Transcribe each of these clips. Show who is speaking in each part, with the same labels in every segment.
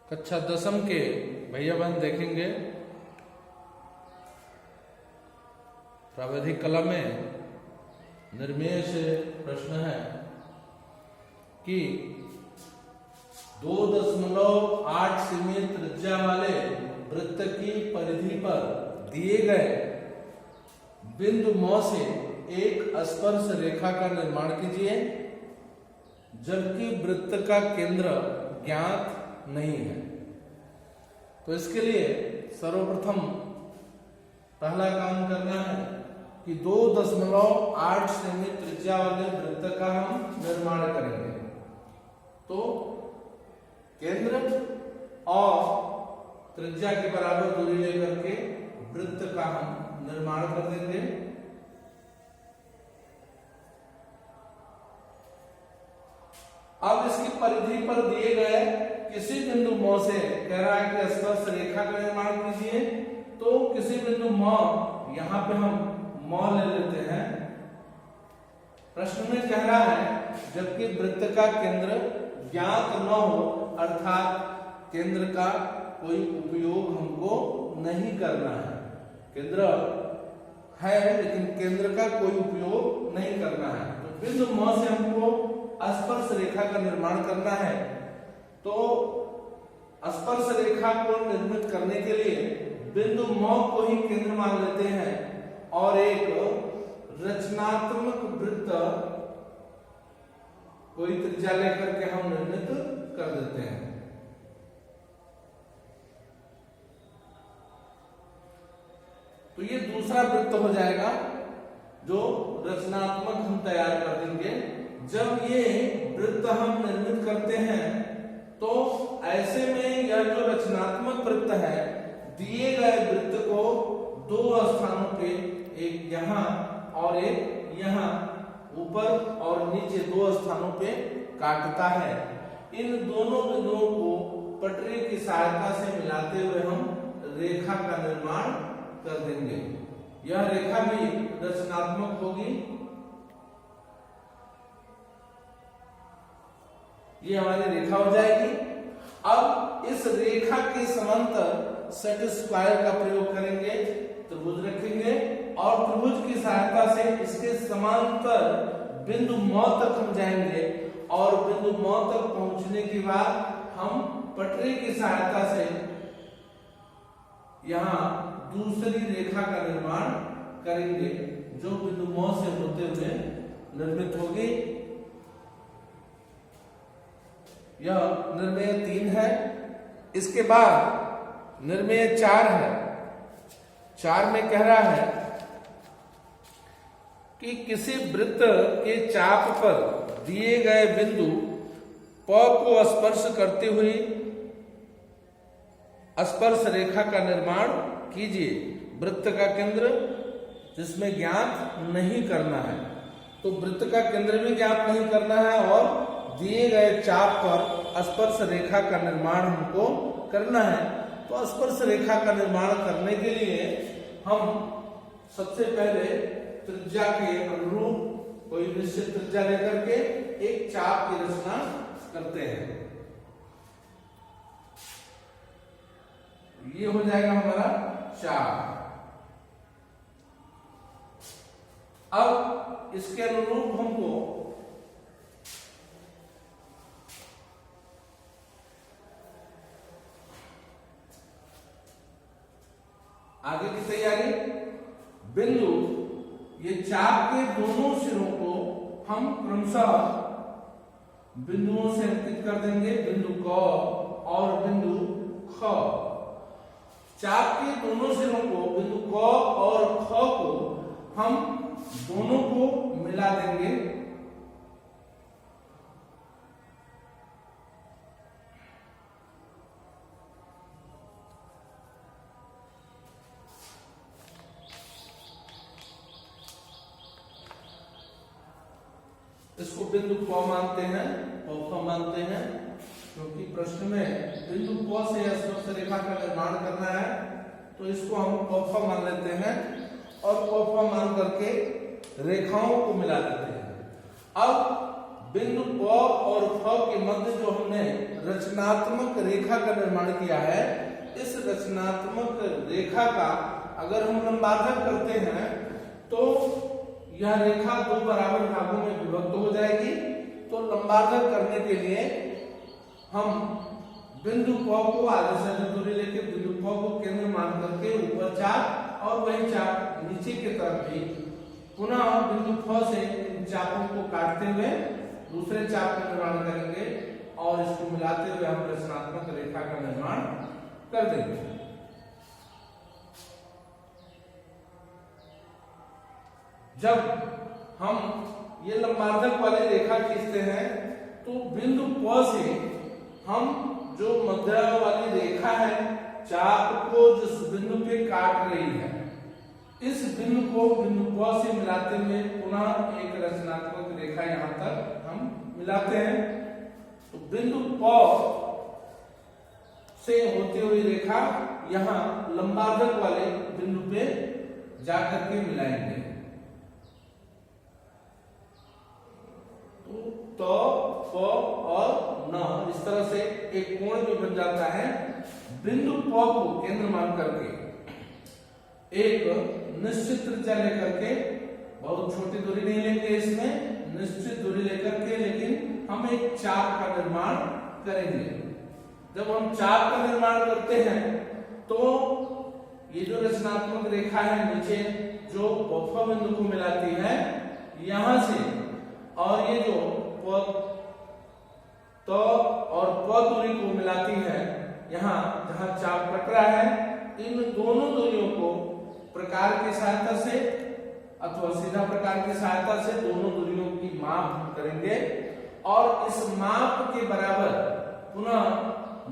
Speaker 1: कक्षा 10वीं के भैया बहन देखेंगे प्रावैधिक कला में निर्मेय से प्रश्न है कि 2.8 सेमी त्रिज्या वाले वृत्त की परिधि पर दिए गए बिंदु मौ से एक स्पर्श रेखा का निर्माण कीजिए जबकि वृत्त का केंद्र ज्ञात नहीं है। तो इसके लिए सर्वप्रथम पहला काम करना है कि 2.8 सेमी त्रिज्या वाले वृत्त का हम निर्माण करेंगे। तो केंद्र और त्रिज्या के बराबर दूरी लेकर के वृत्त का हम निर्माण कर देंगे। अब इसकी परिधि पर दिए गए किसी बिंदु मौ से कह रहा है कि स्पर्श रेखा का निर्माण कीजिए। तो किसी बिंदु मौ, यहां पे हम मौ ले लेते हैं। प्रश्न में कह रहा है जबकि वृत्त का केंद्र ज्ञात न हो, अर्थात केंद्र का कोई उपयोग हमको नहीं करना है। केंद्र है लेकिन केंद्र का कोई उपयोग नहीं करना है। तो बिंदु मौ से हमको स्पर्श रेखा का निर्माण करना है। तो स्पर्श रेखा को निर्मित करने के लिए बिंदु मौ को ही केंद्र मान लेते हैं और एक रचनात्मक वृत्त कोई त्रिज्या लेकर के हम निर्मित कर देते हैं। तो ये दूसरा वृत्त हो जाएगा जो रचनात्मक हम तैयार कर देंगे। जब ये वृत्त हम निर्मित करते हैं तो ऐसे में यह जो रचनात्मक वृत्त है दिए गए वृत्त को दो स्थानों पे, एक यहाँ और एक यहाँ, ऊपर और नीचे दो स्थानों पे काटता है। इन दोनों बिंदुओं को पटरी की सहायता से मिलाते हुए हम रेखा का निर्माण कर देंगे। यह रेखा भी रचनात्मक होगी। ये हमारी रेखा हो जाएगी। अब इस रेखा के समांतर सेट स्क्वायर का प्रयोग करेंगे, त्रिभुज रखेंगे और त्रिभुज की सहायता से इसके समांतर बिंदु मौ तक हम जाएंगे और बिंदु मौ तक पहुंचने के बाद हम पटरी की सहायता से यहां दूसरी रेखा का निर्माण करेंगे जो बिंदु मौ से होते हुए निर्मित होगी। यह निर्मेय 3 है। इसके बाद निर्मेय 4 है। 4 में कह रहा है कि किसी वृत्त के चाप पर दिए गए बिंदु प को स्पर्श करती हुई स्पर्श रेखा का निर्माण कीजिए। वृत्त का केंद्र जिसमें ज्ञात नहीं करना है। तो वृत्त का केंद्र भी ज्ञात नहीं करना है और दिए गए चाप पर स्पर्श रेखा का निर्माण हमको करना है। तो स्पर्श रेखा का निर्माण करने के लिए हम सबसे पहले त्रिज्या के अनुरूप कोई निश्चित त्रिज्या लेकर के एक चाप की रचना करते हैं। ये हो जाएगा हमारा चाप। अब इसके अनुरूप हमको आगे की तैयारी, बिंदु ये चाप के दोनों सिरों को हम क्रमशः बिंदुओं से अंकित कर देंगे, बिंदु क और बिंदु ख। चाप के दोनों सिरों को, बिंदु क और ख को हम दोनों को मिला देंगे। इसको बिंदु प मानते हैं और फ मानते हैं क्योंकि प्रश्न में बिंदु प से स्पर्श रेखा का निर्माण करना है। तो इसको हम प फ मान लेते हैं और प फ मान करके रेखाओं को मिला देते हैं। अब बिंदु प और फ के मध्य जो हमने रचनात्मक रेखा का निर्माण किया है, इस रचनात्मक रेखा का अगर हम लंबार्धक करते हैं तो यह रेखा दो बराबर भागों में विभक्त हो जाएगी। तो लंबार्धक करने के लिए हम बिंदु प को आधे से अधिक दूरी लेके बिंदु प को केंद्र मान करके ऊपर चाप और वही चाप नीचे की तरफ भी पुनः बिंदु फ से इन चापों को काटते हुए दूसरे चाप का निर्माण करेंगे और इसको मिलाते हुए हम रचनात्मक रेखा का निर्माण कर देंगे। जब हम ये लंबार्धक वाली रेखा खींचते हैं तो बिंदु प से हम जो मध्य वाली रेखा है चाप को जिस बिंदु पे काट रही है, इस बिंदु को बिंदु प से मिलाते हुए पुनः एक रचनात्मक रेखा यहाँ तक हम मिलाते हैं। तो बिंदु प से होती हुई रेखा यहाँ लंबार्धक वाले बिंदु पे जाकर के मिलाएंगे। तो प और न इस तरह से एक कोण भी बन जाता है। बिंदु प को केंद्र मान करके एक निश्चित त्रिज्या लेकर के, बहुत छोटी दूरी नहीं लेंगे इसमें, निश्चित दूरी लेकर के, लेकिन हम एक चाप का निर्माण करेंगे। जब हम चाप का निर्माण करते हैं तो ये जो रचनात्मक रेखा है नीचे जो प बिंदु को मिलाती है यहां से, और ये जो प और प दूरी को मिलाती है यहाँ जहां चाप कट रहा है, इन दोनों दूरियों को प्रकार की सहायता से अथवा सीधा प्रकार की सहायता से दोनों दूरियों की माप हम करेंगे और इस माप के बराबर पुनः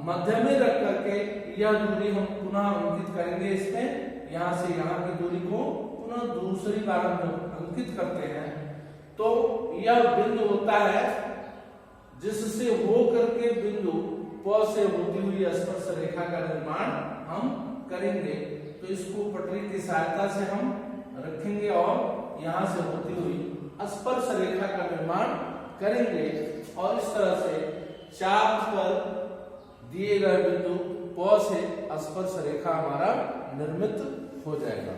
Speaker 1: मध्य में रख करके यह दूरी हम पुनः अंकित करेंगे। इसमें यहाँ से यहाँ की दूरी को पुनः दूसरी बार हम अंकित करते हैं तो यह बिंदु होता है जिससे हो करके बिंदु प से होती हुई स्पर्श रेखा का निर्माण हम करेंगे। तो इसको पटरी की सहायता से हम रखेंगे और यहाँ से होती हुई स्पर्श रेखा का निर्माण करेंगे और इस तरह से चाप पर दिए गए बिंदु प से स्पर्श रेखा हमारा निर्मित हो जाएगा।